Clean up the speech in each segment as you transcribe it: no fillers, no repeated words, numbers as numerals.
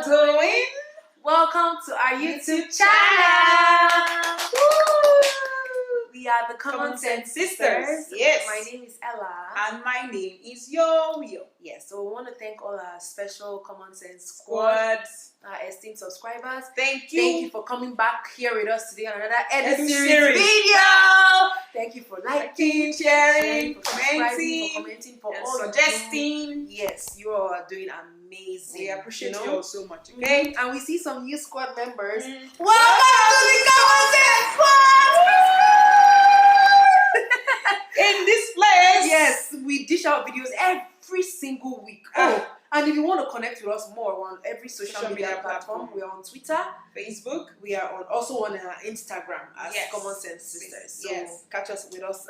y'all doing? Welcome to our YouTube channel. Woo! We are the Common Sense Sisters. Yes. My name is Ella. And my name is Yo-Yo. Yes, so we want to thank all our special Common Sense squad, our esteemed subscribers. Thank you. Thank you for coming back here with us today on another Edu series series. video. Thank you for liking, sharing, for subscribing, for commenting, commenting, for and all you suggesting. do. Yes, you all are doing amazing. We appreciate you you all so much, okay? And we see some new squad members. Mm. Welcome to the Common Sense Squad! In this place. Yes, we dish out videos every single week. And if you want to connect with us more, we're on every social media platform. We are on Twitter, Facebook. we are also on Instagram as Yes. Common Sense Sisters. So Yes. catch up with us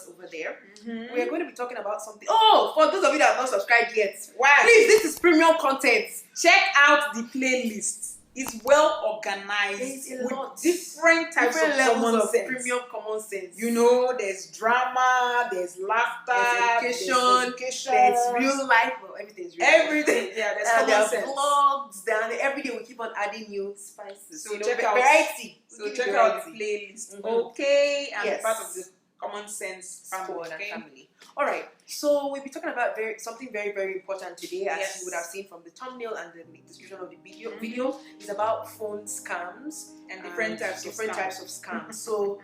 over there. Mm-hmm. We are going to be talking about something. Oh, for those of you that have not subscribed yet, Why? please, this is premium content. Check out the playlist. It's well organized There's a with lot. different types Different of levels common of sense. premium common sense. You know, there's drama, there's laughter, There's education, there's real life. Well, everything's real life. everything. Yeah, there's There common are sense. vlogs. Then every day we keep on adding new spices. So you know, check out- variety. So We give check you out the variety. playlist, Mhm. okay? And Yes. be part of the common sense family, Squad and okay? family. All right. So we'll be talking about something very, very important today, as Yes. you would have seen from the thumbnail and the description of the video. Mhm. Video is about phone scams And different types of scams. So.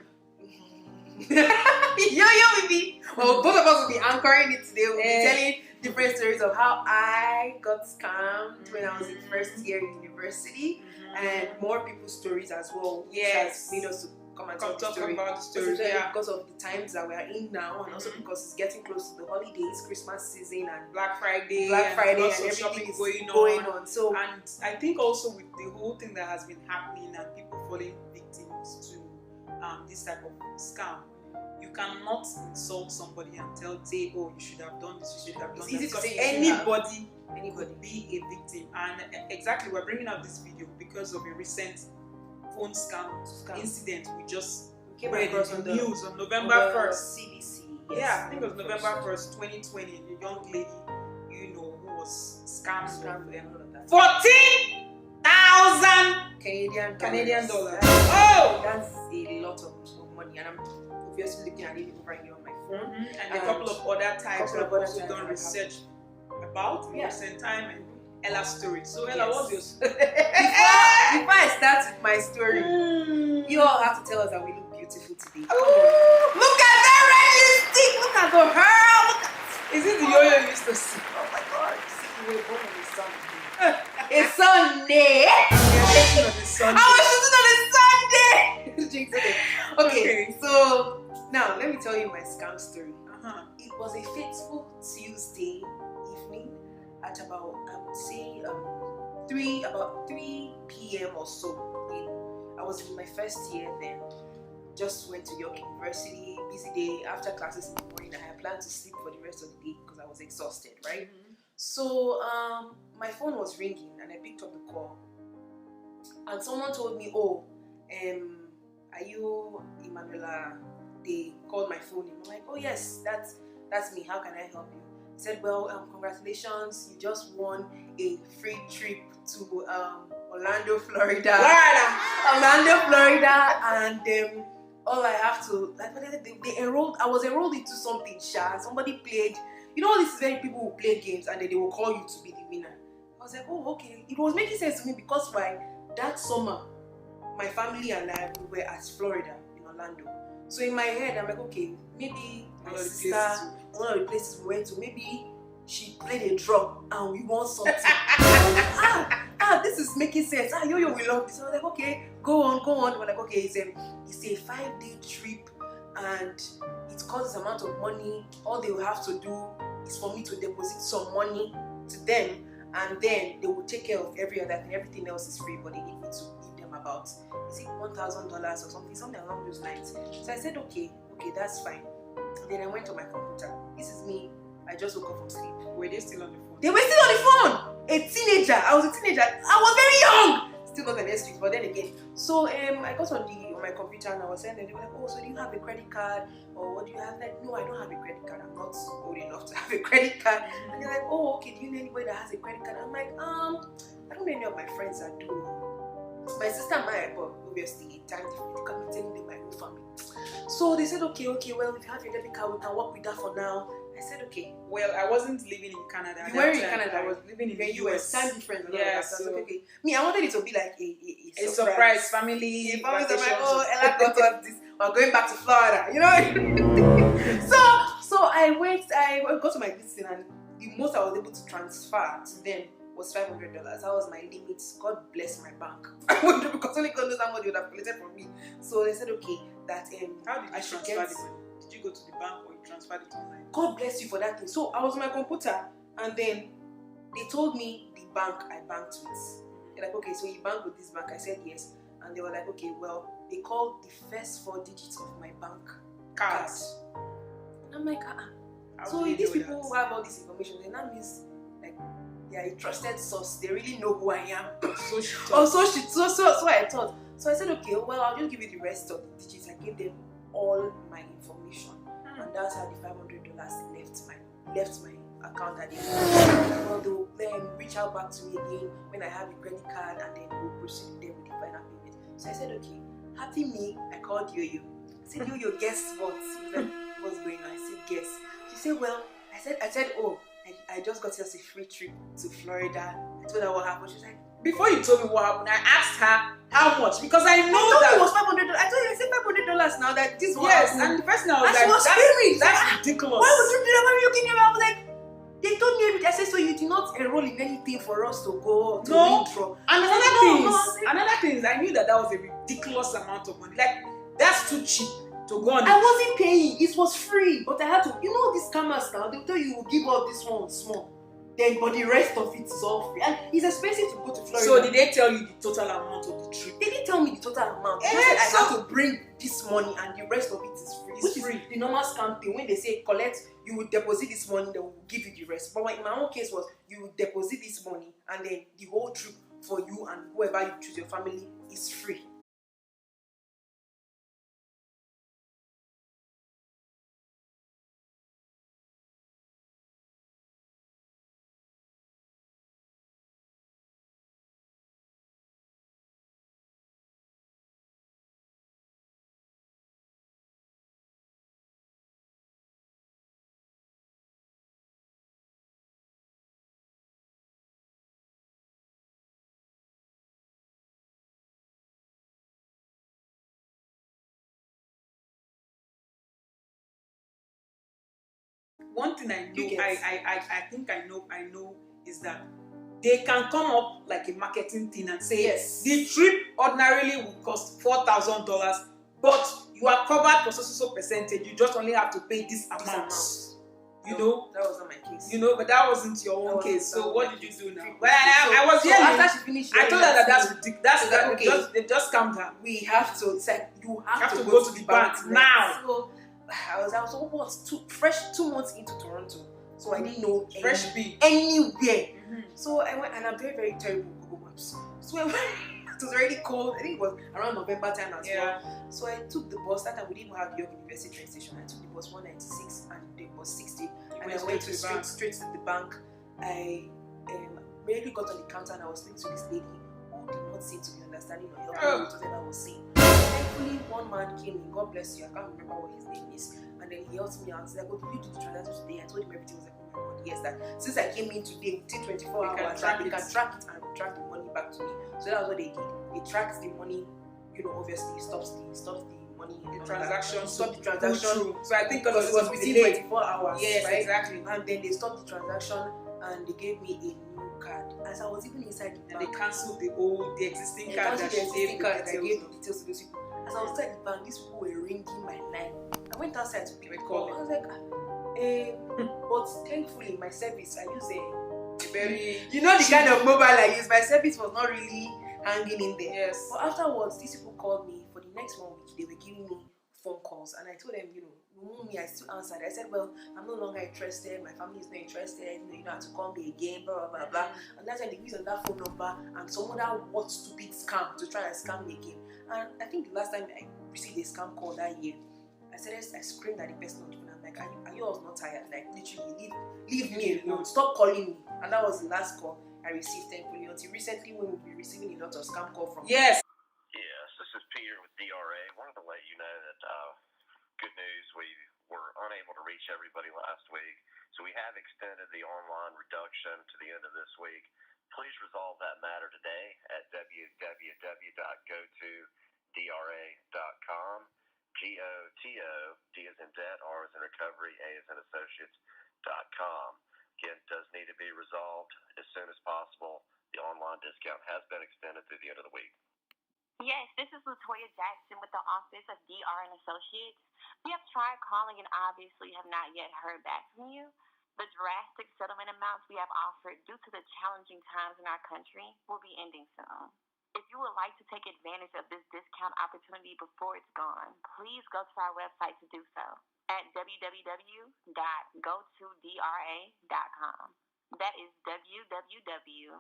Yo, baby. Well, both of us will be anchoring it today. We'll be telling different stories of how I got scammed when I was in first year in university, and more people's stories as well. which Yes. has made us to come and Come tell talk the story. about the story. Especially Yeah. because of the times that we are in now, and also Mhm. because it's getting close to the holidays, Christmas season, and Black Friday, Black Friday, lots and of everything shopping is going on. on. So And I think also with the whole thing that has been happening and people falling victims to this type of scam, you cannot insult somebody and say, oh, you should have done this, you should have done It's easy that. to Because say you should have. anybody could be a victim. And exactly, we're bringing out this video because of a recent phone scam incident we just came read in across the on the news on November 1st. CBC. Yeah, I think it was November 1st, 2020. A young lady, who was scammed and all of that. 14,000 Canadian dollars. Oh, that's a lot of money, and I'm obviously looking at it over here on my phone. And a couple of other types I've also done research about in Yeah. recent time, and Ella's story. So Ella, Yes. what's yours? Before I start with my story, you all have to tell us that we look beautiful today. Look at that red lipstick! Look at the hair! Look at Is it the yo-yo you used to see? Oh my god! See, we were born on a Sunday. It's Sunday! You're on the Sunday. I was shooting on a Sunday! Okay, so now let me tell you my scam story. Uh-huh. It was a fateful Tuesday evening at about, I would say, 3 p.m. or so. I was in my first year then. Just went to York University, busy day. After classes in the morning, I had planned to sleep for the rest of the day because I was exhausted, right? So my phone was ringing and I picked up the call. And someone told me, oh, are you Emanuela? They called my phone. I'm like, oh yes, that's me. How can I help you? He said, well, congratulations, you just won a free trip to Orlando, Florida. Orlando, Florida, and all I have to, like, they enrolled. I was enrolled into something. Somebody played. You know, this is very people who play games and then they will call you to be the winner. I was like, oh, okay. It was making sense to me because that summer, my family and I we were at Florida in Orlando. So in my head, I'm like, okay, maybe my sister, one of the places we went to, maybe she played a drum and we won something. This is making sense. Yo-yo, we love this. So I was like, okay, go on. We're like, okay, it's a 5-day trip and it costs this amount of money. All they will have to do is for me to deposit some money to them, and then they will take care of every other thing. Everything else is free, but they need me to give them about, is it $1,000 or something along those lines. So I said, okay, that's fine. And then I went on my computer. This is me. I just woke up from sleep. Were they still on the phone? They were still on the phone. A teenager. I was a teenager. I was very young. Still not an excuse, but then again. So I got on on my computer and I was saying that they were like, oh, so do you have a credit card? Or what do you have? Like, no, I don't have a credit card. I'm not old enough to have a credit card. And they're like, oh, okay, do you know anybody that has a credit card? I'm like, I don't know any of my friends that do. My sister and I, but obviously, time different. They can't be telling them my whole family. So they said, okay, well, if you have your debit card, we can work with that for now. I said, okay. Well, I wasn't living in Canada. You were in Canada. I was living in the US. Time difference. Yeah, so okay. Me, I wanted it to be like a surprise family. Families are like, oh, Ella got us this. We're going back to Florida. You know. so I got to my listing, and the most I was able to transfer to them was $500. That was my limit. God bless my bank. Because only God knows how much they would have collected from me. So they said, okay, that how did you transfer the money? Did you go to the bank or you transferred it online? God bless you for that thing. So I was on my computer, and then they told me the bank I banked with. They're like, okay, so you bank with this bank? I said yes. And they were like, okay, well, they called the first 4 digits of my bank card. And I'm like, so if these people who have all this information, then that means like they are a trusted source. They really know who I am. So she thought. So I thought. So I said, okay, well, I'll just give you the rest of the digits. I gave them all my information, and that's how the $500 left my account at the end. Well, they'll then reach out back to me again when I have a credit card, and then we'll proceed with them with the final payment. So I said, okay, happy me. I called Yo-Yo. I said, Yo-Yo, guess what? She said, what's going on? I said, guess. She said, well, I said, oh, I just got us a free trip to Florida. I told her what happened. She was like, before you told me what happened, I asked her how much, because I know that it was $500. I told you, I said $500 now that this was. Yes, and the first thing I was like, that's ridiculous. Why would you do that? Why were you looking at me? I was like, they told me everything. I said, so you did not enroll in anything for us to go to intro. And another thing is, I knew that was a ridiculous amount of money. Like, that's too cheap to go on. I wasn't paying. It was free, but I had to. You know these scammers now. They'll tell you will give up this one small. Then, but the rest of it is all free. And it's expensive to go to Florida. So did they tell you the total amount of the trip? They didn't tell me the total amount. They said I have to bring this money and the rest of it is free. It's free. Is the normal scam thing. When they say collect, you will deposit this money, they will give you the rest. But in my own case was you will deposit this money and then the whole trip for you and whoever you choose your family is free. One thing I know, I think I know is that they can come up like a marketing thing and say, yes, the trip ordinarily would cost $4,000, but you are covered for so percentage. You just only have to pay this amount. You know, that was not my case. You know, but that wasn't your own case. So what did you do now? Well, so, I was here. After she finished, I told her that that's ridiculous. That's okay. They just calm down. We have to. It's like you have to go to the bank now. So I was almost 2 months into Toronto, so I didn't know anywhere. Mm-hmm. So I went, and I'm very, very terrible with Google Maps. So I went. It was already cold. I think it was around November time as well. So I took the bus. That time we didn't have York University train station. I took the bus 196 and the bus 60. And I went straight to the bank. I immediately got on the counter and I was speaking to this lady who did not seem to be understanding or helping me with whatever I was saying. Thankfully, one man came in. God bless you. I can't remember what his name is. And then he helped me out. He's like, "Oh, did you do the transaction today?" I told him everything was like, "Oh my God, yes." That since I came in today, within 24 hours, they can track it and track the money back to me. So that's what they did. They tracked the money. You know, obviously, it stops the money, the transaction, stop the transaction. So I think because it was within 24 hours. Yes, right? exactly. And then they stopped the transaction and they gave me a new card. As I was even inside the bank, they cancelled the existing card that I gave the details to those people. As I was inside the bank, these people were ringing my line. I went outside to pick the call. I was like, but thankfully my service, I use a very, you know, the kind of mobile I use. My service was not really hanging in there. Yes. But afterwards, these people called me for the next 1 week. They were giving me phone calls, and I told them, you know, Me, I still answered. I said, well, I'm no longer interested. My family is not interested. You don't have to call me again, blah, blah, blah, blah. And that's when they use that phone number and some other what stupid scam to try and scam me again. And I think the last time I received a scam call that year, I screamed at the person on the phone. I'm like, are you all not tired? Like, literally, leave me alone. Stop calling me. And that was the last call I received, thankfully. Until recently, when we'll be receiving a lot of scam call from. Yes. Yes, this is Peter with DRA. Wanted to let you know that good news, we were unable to reach everybody last week, so we have extended the online reduction to the end of this week. Please resolve that matter today at www.gotodra.com. GOTO, D as in debt, R as in recovery, A as in associates.com. Again, it does need to be resolved as soon as possible. The online discount has been extended through the end of the week. Yes, this is Latoya Jackson with the office of DR and Associates. We have tried calling and obviously have not yet heard back from you. The drastic settlement amounts we have offered due to the challenging times in our country will be ending soon. If you would like to take advantage of this discount opportunity before it's gone, please go to our website to do so at www.gotodra.com. That is www.gotod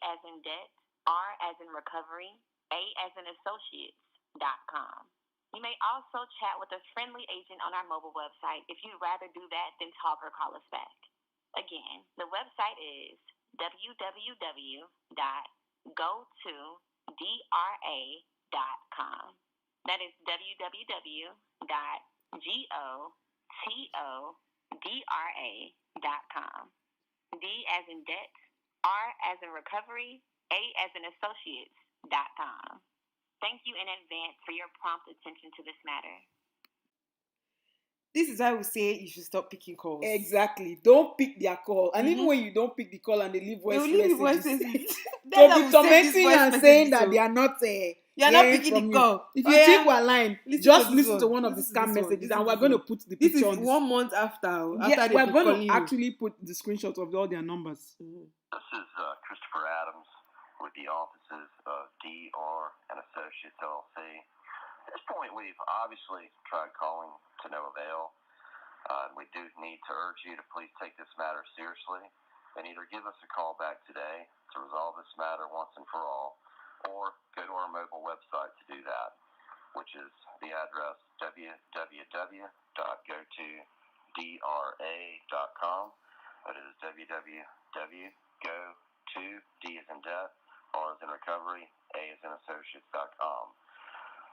as in debt, R as in recovery, A as in associates.com. You may also chat with a friendly agent on our mobile website if you'd rather do that than talk or call us back. Again, the website is www.gotodra.com. That is www.gotodra.com. D as in debt, R as in recovery, A as in associates.com. Thank you in advance for your prompt attention to this matter. This is why we say you should stop picking calls. Exactly. Don't pick their call. And even when you don't pick the call and they leave voice messages, They'll be tormenting and saying that they are not you're not picking the call. If you think we're lying, just listen to one of the This scam is messages and we're going to put the This picture is on 1 month after yeah, they we're going calling to actually put the screenshot of all their numbers. This is Christopher Adams with the offices of DR and Associates LLC. At this point, we've obviously tried calling to no avail. We do need to urge you to please take this matter seriously and either give us a call back today to resolve this matter once and for all, or go to our mobile website to do that, which is the address www.gotodra.com. That is www.go2D as in debt, R as in recovery, A as in associates.com.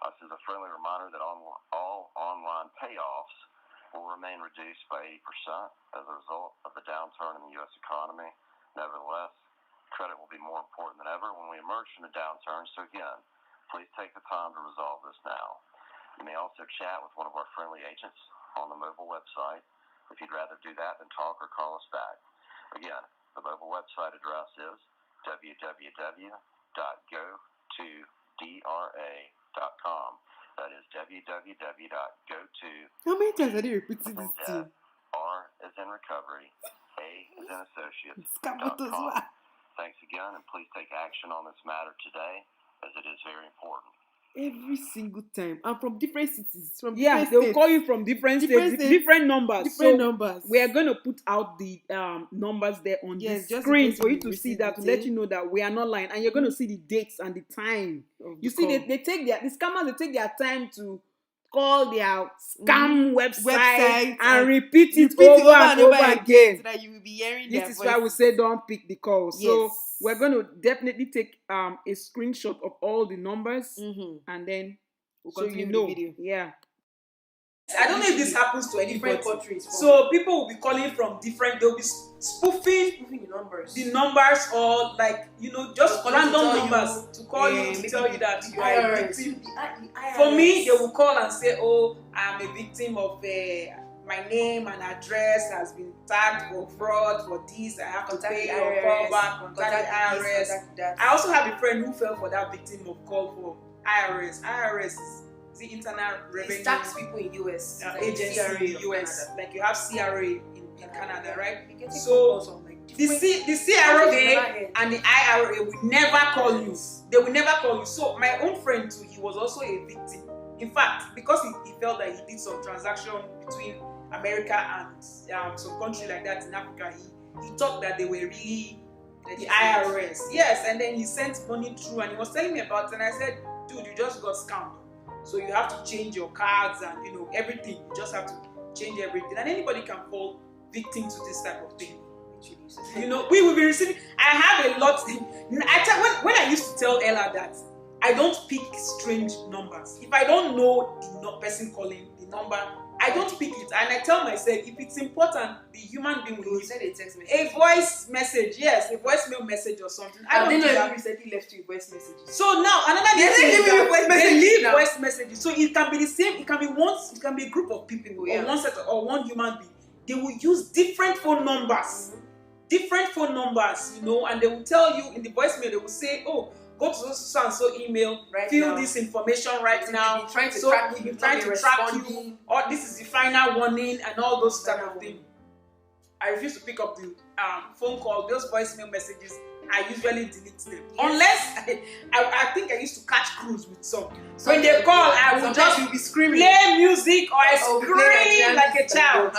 This is a friendly reminder that all online payoffs will remain reduced by 80% as a result of the downturn in the U.S. economy. Nevertheless, credit will be more important than ever when we emerge from the downturn. So again, please take the time to resolve this now. You may also chat with one of our friendly agents on the mobile website if you'd rather do that than talk or call us back. Again, the mobile website address is www.gotodra.com. That is www.gotodra.com. How many times are they repeating this thing? R is in recovery, A is in associates. Thanks again, and please take action on this matter today, as it is very important. Every single time, and from different cities, from Yeah, different they'll call you from different states, different numbers. Numbers. We are going to put out the numbers there on the screen for you to see that, to let you know that we are not lying, and you're going to see the dates and the time. You see, they take the scammers, they take their time to call their scam website and repeat it over and over again, so that you will be hearing this is why we say don't pick the call. So we're going to definitely take a screenshot of all the numbers and then we'll you know the video. Yeah, I don't know if this happens to any different countries. So people will be calling from different. They'll be spoofing the numbers, or just random numbers to call you to tell you that you are a victim. For me, they will call and say, "Oh, I'm a victim of my name and address has been tagged for fraud for this. I have to pay or call back. Contact the IRS." I also have a friend who fell for that victim of call for IRS. IRS is the Internal Revenue tax people in US agency in US. Like you have CRA in Canada, right? So the CRA and the IRA will never call you. They will never call you. So my own friend too, he was also a victim. In fact, because he felt that he did some transaction between America and some country like that in Africa, he thought that they were really the IRS. Yes, and then he sent money through, and he was telling me about it, and I said, dude, you just got scammed. So you have to change your cards and everything. You just have to change everything, and anybody can fall victim to this type of thing. We will be receiving. I have a lot. When I used to tell Ella that I don't pick strange numbers. If I don't know the person calling the number, I don't pick it, and I tell myself if it's important, the human being will send a text message, a voice message, yes, a voicemail message or something. I don't know if you recently left you voice messages. So now another thing they leave voice messages. So it can be the same. It can be it can be a group of people or one set or one human being. They will use different phone numbers, and they will tell you in the voicemail. They will say, "Oh, go to so and so email, fill this information right now." Trying to track you, or this is the final warning, and all those type of things. I refuse to pick up the phone call. Those voicemail messages, I usually delete them. Unless I think I used to catch cruise with some. So when they call, I will just be screaming, play music, or I scream like a child.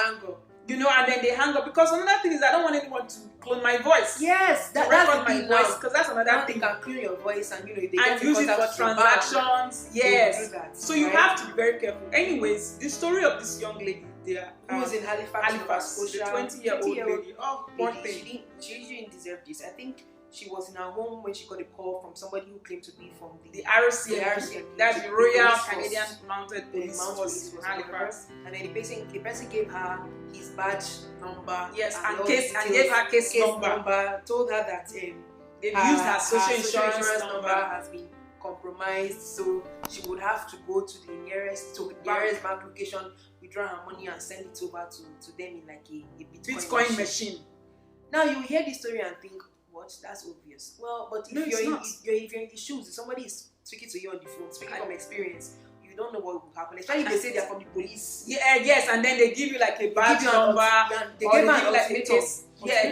And then they hang up, because another thing is I don't want anyone to clone my voice. Yes, that's my voice, because that's another thing. You can clone your voice and they use it for transactions. Yes, so you have to be very careful. Anyways, the story of this young lady there, who was in Halifax, the 20-year-old lady. Oh, one thing. She didn't deserve this. I think she was in her home when she got a call from somebody who claimed to be from the RCMP. That's the Royal Canadian Mounted Police Force in Halifax. And then the person gave her his badge number. Yes, and gave her case number. Told her that they've used her social insurance number has been compromised, so she would have to go to the nearest bank location, withdraw her money, and send it over to them in like a Bitcoin machine. Now you hear this story and think, what? That's obvious. Well, but if you're in the shoes, if somebody is speaking to you on the phone, speaking from experience, you don't know what will happen. Especially if they say they're from the police. Yes, and then they give you like a badge number, they give you like a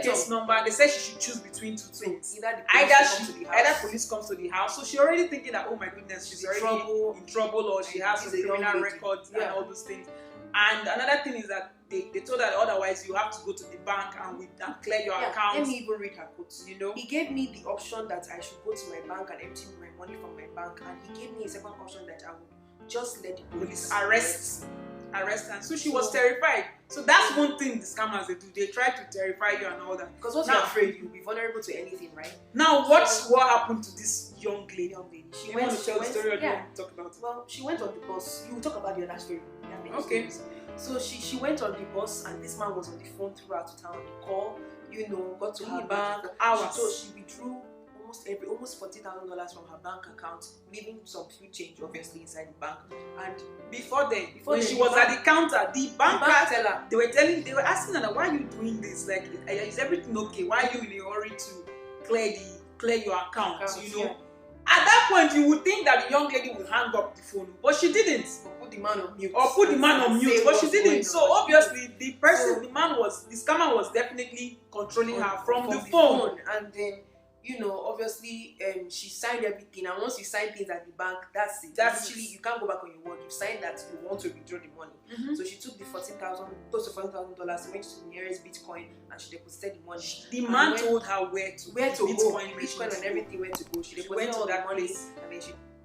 case number. They say she should choose between two things. Either police comes to the house, so she's already thinking that, oh my goodness, she's already in trouble, or she has some criminal records and all those things. And another thing is that they told her otherwise you have to go to the bank and clear your account. Let me even read her quotes. He gave me the option that I should go to my bank and empty my money from my bank, and he gave me a second option that I would just let the police arrest. And so she was terrified. So that's one thing the scammers do. They try to terrify you and all that. Because once you're afraid, you'll be vulnerable to anything, right? Now, what happened to this young lady? She went to tell the story, or do you want to talk about it? Well, she went on the bus. You will talk about the other story. Okay. So she went on the bus, and this man was on the phone throughout the town. The call, got to her bank. So she withdrew almost $40,000 from her bank account, leaving some few change obviously inside the bank. And before when she was at the counter, the banker teller, they were asking her, why are you doing this? Like, is everything okay? Why are you in a hurry to clear your account? At that point, you would think that the young lady would hang up the phone, but she didn't. Or put the man on mute. But she didn't. So obviously, the scammer was definitely controlling her from the phone. And then, obviously, she signed everything. And once you sign things at the bank, that's it. Actually, you can't go back on your word. You signed that you want to withdraw the money. Mm-hmm. So she took the close to $14,000, went to the nearest Bitcoin, and she deposited the money. The man told her where to go, Bitcoin and everything, where to go. She deposited all that money, and then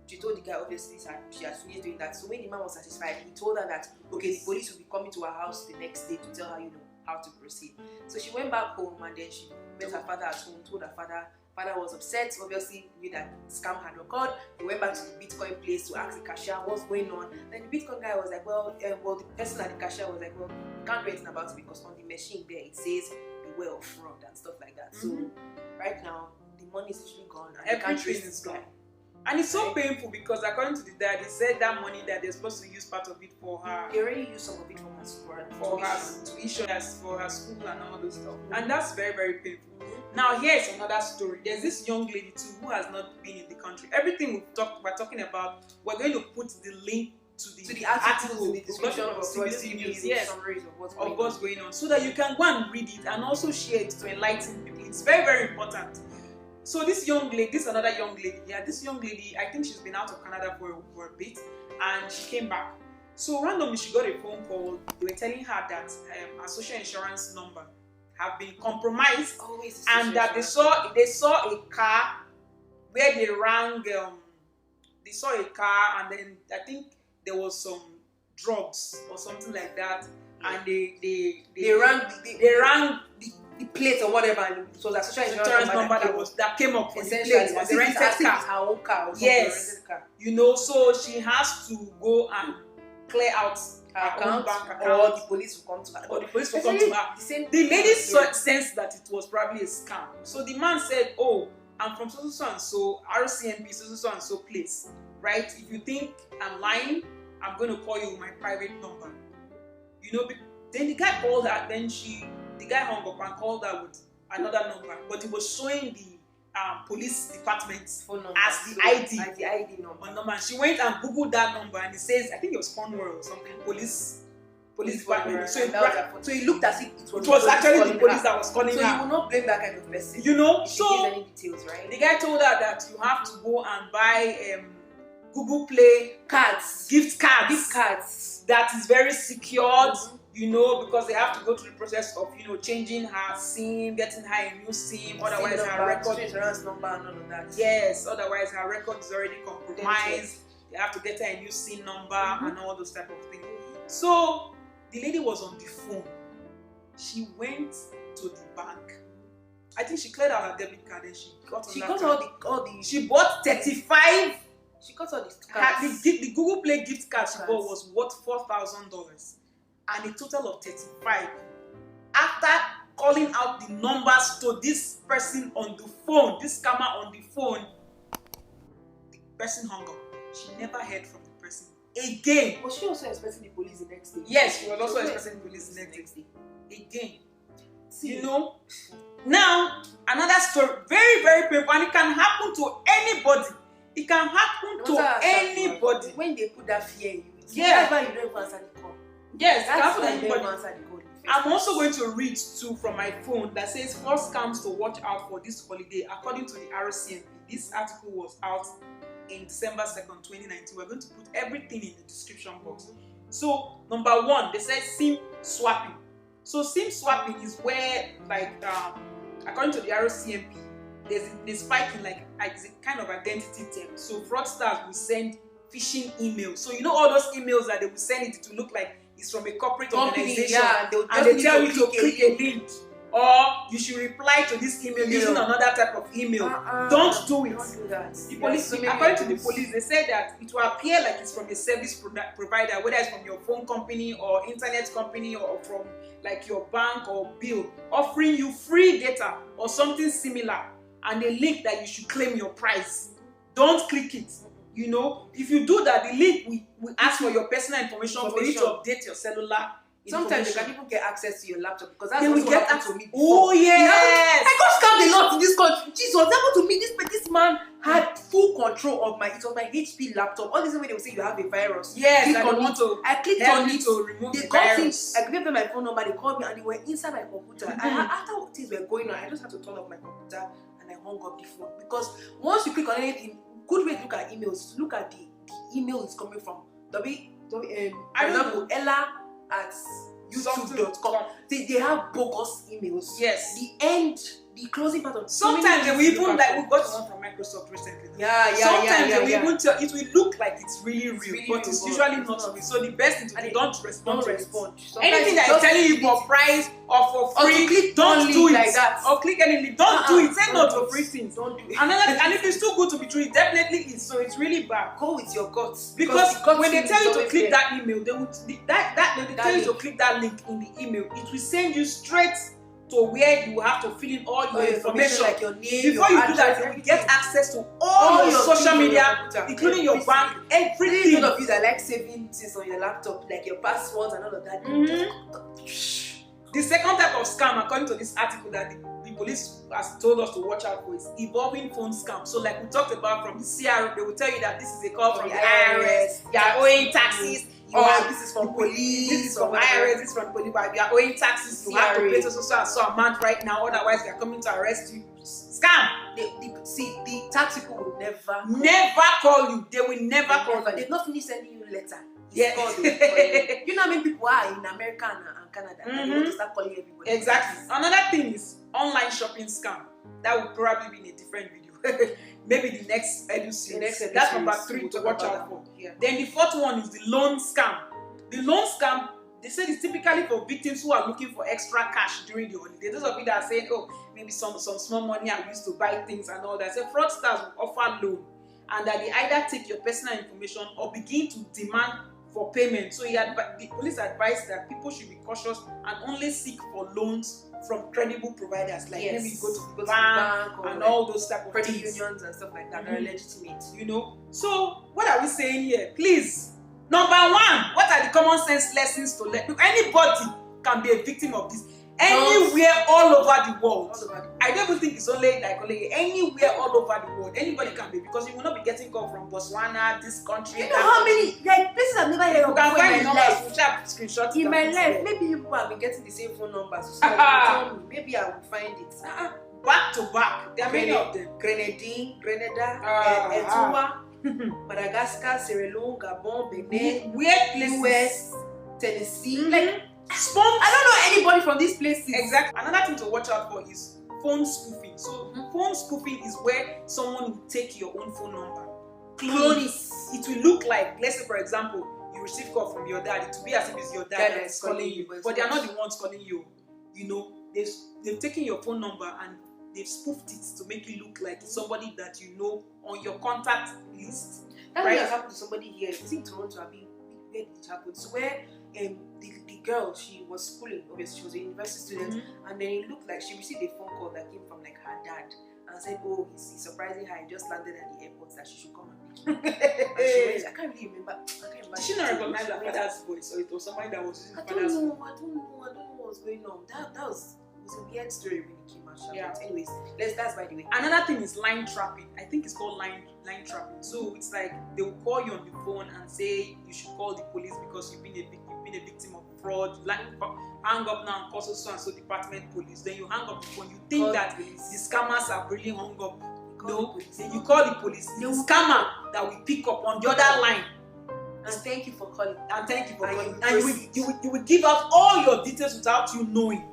she told the guy, obviously, she has finished doing that. So when the man was satisfied, he told her that, okay, the police will be coming to her house the next day to tell her, how to proceed. So she went back home, and then she met her father at home, told her father. Father was upset, obviously, knew that scam had occurred. They went back to the Bitcoin place to ask the cashier what's going on. Then the Bitcoin guy was like, well, the person at the cashier was like, well, you can't do anything about it because on the machine there it says beware of fraud and stuff like that. Mm-hmm. So right now, the money is literally gone and everything is gone. And it's so painful because according to the dad, he said that money that they're supposed to use part of it for her. They already used some of it for her tuition, for her school and all those stuff. Mm-hmm. And that's very, very painful. Now here's another story. There's this young lady too who has not been in the country. Everything we're talking about, we're going to put the link to the article, the description of CBC News, of what's going on, so that you can go and read it and also share it to enlighten people. It's very, very important. So this another young lady. Yeah, this young lady, I think she's been out of Canada for a bit, and she came back. So randomly, she got a phone call. They were telling her that her social insurance number have been compromised, and that they saw a car where they rang. They saw a car, and then I think there was some drugs or something like that, and they rang the plate or whatever, and it was a social insurance number that came up for the plate. It was a rented car. Her own car. Yes, so she has to go and clear out her own bank account, or the police will come to her. The lady sensed that it was probably a scam. So the man said, "Oh, I'm from so and so RCMP so and so place, right? If you think I'm lying, I'm going to call you with my private number." Then the guy called her. Then the guy hung up and called her with another number, but it was showing the police department's phone number as the ID number. She went and googled that number, and it says, I think it was Cornwall or something, police department. So it looked as if it was actually the police that was calling her. So you will not blame that kind of person. So any details, right? The guy told her that you have to go and buy Google Play gift cards that is very secured. Because they have to go through the process of, changing her SIM, getting her a new SIM, otherwise her record insurance number and all of that. Yes, otherwise her record is already compromised. They have to get her a new SIM number and all those type of things. So the lady was on the phone. She went to the bank. I think she cleared out her debit card and she got all the. She bought 35. She got all the cards. The Google Play gift card she bought was worth $4,000. And a total of 35. After calling out the numbers to this person on the phone, this scammer on the phone, the person hung up. She never heard from the person again. Was she also expecting the police the next day? Yes, she was also expecting the police the next day. Again. Now, another story, very, very painful, and it can happen to anybody. It can happen to anybody. When they put that fear in you, yeah. You don't answer the call. Yes, that's why you don't answer the call. I'm also going to read too from my phone that says 4 scams to watch out for this holiday according to the RCMP. This article was out in December 2nd, 2019. We're going to put everything in the description box. So, number 1, they said SIM swapping. So, SIM swapping is where, according to the RCMP, there's spiking it's a kind of identity theft. So, fraudsters will send phishing emails. So, all those emails that they will send it to look like it's from a corporate organization, and they tell you to click a link, or you should reply to this email using another type of email. Don't do it. Don't do that. The police, according to the police, they said that it will appear like it's from a service provider, whether it's from your phone company or internet company or from your bank or bill, offering you free data or something similar, and a link that you should claim your price. Don't click it. If you do that, the link will ask for your personal information for you to update your cellular. Sometimes they can even get access to your laptop because that's what happened to me before. Oh yes! I got scammed a lot in this country. Jesus, what happened to me? This man had full control of it was my HP laptop. All this way they will say you have a virus. Yes, I clicked on it to remove the virus. I gave them my phone number. They called me and they were inside my computer. After things were going on, I just had to turn off my computer and I hung up the phone because once you click on anything. Good way to look at emails. Look at the email is coming from Ella at youtube.com. They have bogus emails. Yes. The closing part of sometimes they will even we got one from Microsoft recently. Sometimes they will even tell it will look like it's really real, but it's usually not real. So the best thing to do, don't respond. Anything that is telling you for price or for free, don't do it like that. Or click any link. Don't do it. Say no to free things. Don't do it. And if it's too good to be true, it definitely is. So it's really bad. Go with your guts. Because when they tell you to click that email, they will they tell you to click that link in the email. It will send you straight to where you have to fill in all your information like your name. Before you do that, you will get access to all your social media, including your bank, everything. All of you that like saving things on your laptop, like your passwords and all of that. The second type of scam, according to this article that the police has told us to watch out for, is evolving phone scam. So, like we talked about from the CRO, they will tell you that this is a call from the IRS, you are owing taxes. This is from police. This is from IRS. This is from police. But you are owing taxes. You have to pay so amount right now. Otherwise, they are coming to arrest you. Scam. The tax people will never call you. They will never call you. They've not finished sending you letter. Yes. You know how many people are in America and Canada and they want to start calling everybody. Exactly. Another thing is online shopping scam. That will probably be in a different video. Maybe the next series. That's number 3 to watch out for. Yeah. Then the 4th one is the loan scam. The loan scam, they said it's typically for victims who are looking for extra cash during the holiday. Those of you that are saying, oh, maybe some small money I used to buy things and all that. So fraudsters will offer loan, and that they either take your personal information or begin to demand for payment. So the police advise that people should be cautious and only seek for loans from credible providers, like maybe you go to the bank and all those type of credit things. unions and stuff like that. They're legitimate. You know. So what are we saying here? Please, number 1, what are the common sense lessons to learn? Anybody can be a victim of this. Anywhere, all over the world. I don't even think it's only anywhere, all over the world. Anybody can be, because you will not be getting call from Botswana, this country. You know how many places I've never heard of before in my life? Screenshots in my life, maybe people have been getting the same phone numbers. So tell me, maybe I will find it. Back to back, there are many of them. Grenada, Etua, Madagascar, Sierra Leone, Gabon, Benin, weird places. US, Tennessee, I don't know anybody from these places. Exactly. Another thing to watch out for is phone spoofing. So phone spoofing is where someone will take your own phone number, clone it. It will look like, let's say for example, you receive call from your dad. It will be as if it's your dad that is calling you, but they are not the ones calling you. You know, they've taken your phone number and they've spoofed it to make you look like somebody that you know on your contact list. That has happened to somebody here. It's in Toronto. I mean, where it happened. So where the girl, she was schooling, obviously she was a university student, and then it looked like she received a phone call that came from like her dad and said, oh, he's surprising her, he just landed at the airport, that she should come and pick him. And she went, I can't really remember. Did she not recognize her father's voice, or it was somebody that was using I don't know what was going on. That was a weird story when it came out. Yeah. But anyways, that's by the way. Another thing is line trapping. I think it's called line trapping. So it's like they will call you on the phone and say you should call the police because you've been a victim of fraud. Like, hang up now and call so and so department police. Then you hang up the phone. You think that the scammers are really hung up. No, you call the police. The scammer that will pick up on the other line. And thank you for calling. And you will give out all your details without you knowing.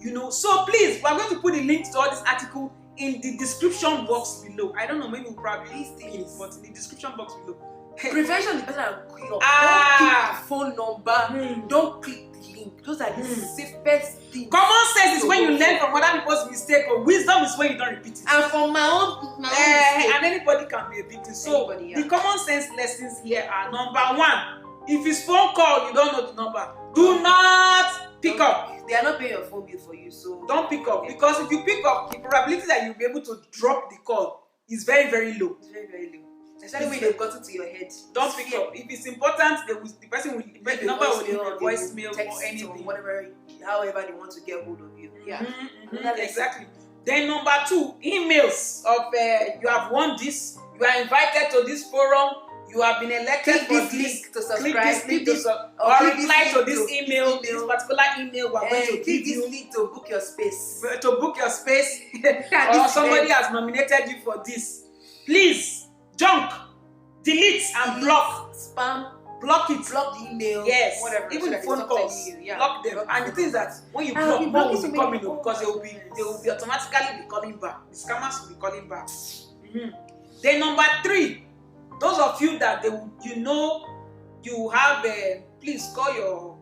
You know, so please, we're going to put a link to all this article in the description box below. I don't know, maybe we'll probably see it, but in the description box below. Prevention is better than cure. Don't click the phone number. Don't click the link. Those are the safest things. Common sense is when you learn from other people's mistake, or wisdom is when you don't repeat it. And from my own and anybody can be a victim. So the common sense lessons here are: number 1, if it's phone call, you don't know the number, do not pick up. They are not paying your phone bill for you, so don't pick up, because if you pick up, the probability that you'll be able to drop the call is very, very low. It's very, very low. Especially when they've gotten to your head. Don't pick up. If it's important, the person will the number will leave a voicemail or anything. Or however they want to get hold of you. Yeah. Exactly. Then number 2, emails of you have won this, you are invited to this forum, you have been elected for this link to subscribe, or reply to this email, this particular email we're going to give you. This link to book your space. To book your space, or somebody has nominated you for this. Please, junk, delete and block. Spam. Block it. Block the email. Yes. Whatever. Even phone calls. Block them. And the thing is that when you block, more will be coming up, because they will be automatically be calling back. The scammers will be calling back. Then number 3, those of you that you have, please call your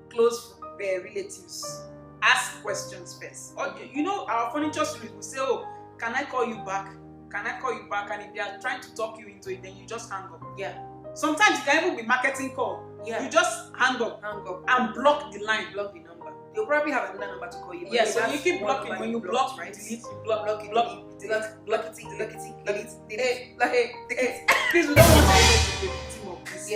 close relatives. Ask questions first. Or, you know, our furniture street will say, oh, can I call you back? Can I call you back? And if they are trying to talk you into it, then you just hang up. Yeah. Sometimes it can even be marketing call. Yeah. You just hang up and block the line. Block the number. They'll probably have another number to call you. Yeah, so you keep blocking. When you block, right? Delete, you block it. Please, we don't want to be a victim of this.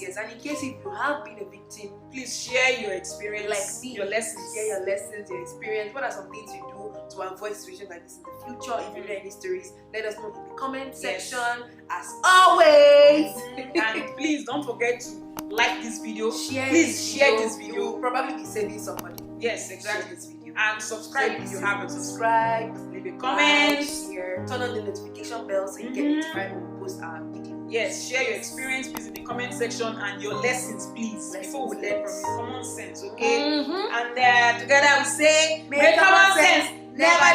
Yes. And in case if you have been a victim, please share your experience, like me, your lessons. Share your lessons, your experience. What are some things you do to avoid situations like this in the future? If you know any stories, let us know in the comment section. As always. And please don't forget to like this video. Share this video. You will probably be saving somebody. Yes, exactly. Share this video. And subscribe if you haven't. Subscribe. leave a comment, share, turn on the notification bell so you get notified when we post our video. Yes, share your experience, please, in the comment section, and your lessons, please. People will learn from your common sense, okay? And together we say, may common sense never